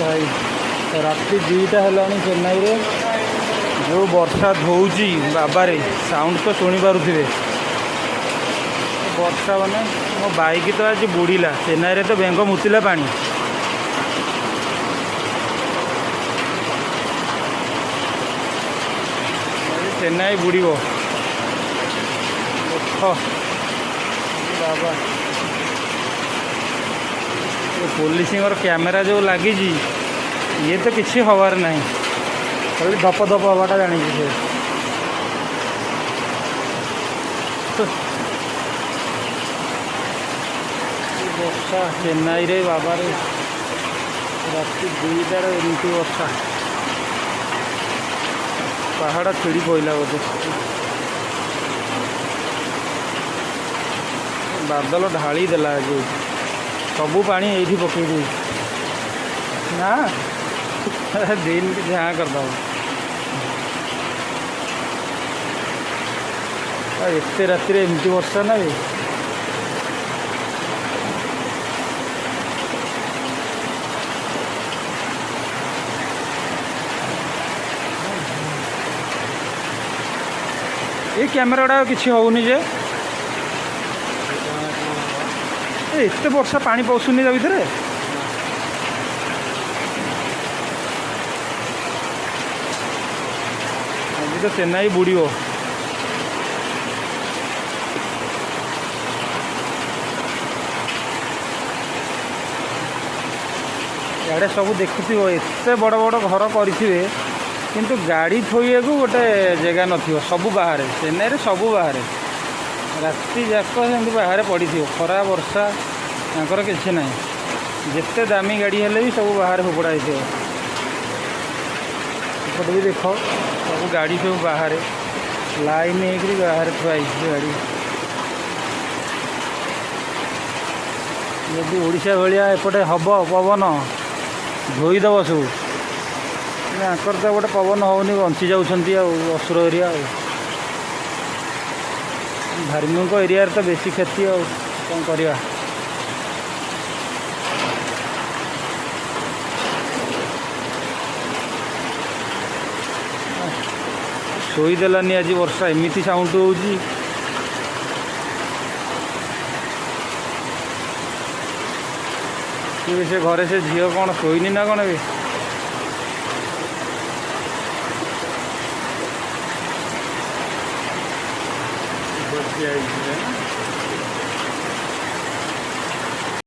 भाई राति 2टा है चेन्नई रे जो वर्षा धोची बाबारे साउंड तो शुणी पारे वर्षा माने मो बाइक तो आज बुड़ीला चेन्नई रे तो बेंग मुतिला पानी चेन्नई बुड़ बाबा पुलिस कैमेरा जो लगी ये तो किसी हबार ना खाली धप धप हवाटा जानी वर्षा चेन्नई रे बाबा रे राति 2टार एमती वर्षा पहाड़ छिड़ी पड़ा बोधे बादल ढाली देला आज सबू पानी ये पकई दे ना दिन जहाँ करद एत राति एमती वर्षा ना ये कैमेरा गुड़ा किसी होनी जे एत वर्षा पानी पशुनी भीतर अभी तो चेन्नई बुड़ इे सब देखुव एत बड़ बड़ घर करेंगे किंतु गाड़ी थोइए को गोटे जगह न सबू बाहर चेन्नई रे सबू बाहर राति जाक सेमती बाहर पड़ी खरा वर्षा तांकर किसी ना जिते दामी गाड़ी हेले भी सब बाहर फोपड़ा होपट भी देख सब गाड़ी सब बाहर लाइन हो बाहर थुआई गाड़ी यदि ओडिशा भाया एपटे हम पवन धोईदेव सब आकर तो गोटे पवन होनी बंची जाऊँच असुर एरिया धार्मिक एरिया तो बेसी क्षति कौन करवा शोदेलानी आज वर्षा एमती साउंड होगी से घरे से झील कौन शोनी ना कौन भी Yeah.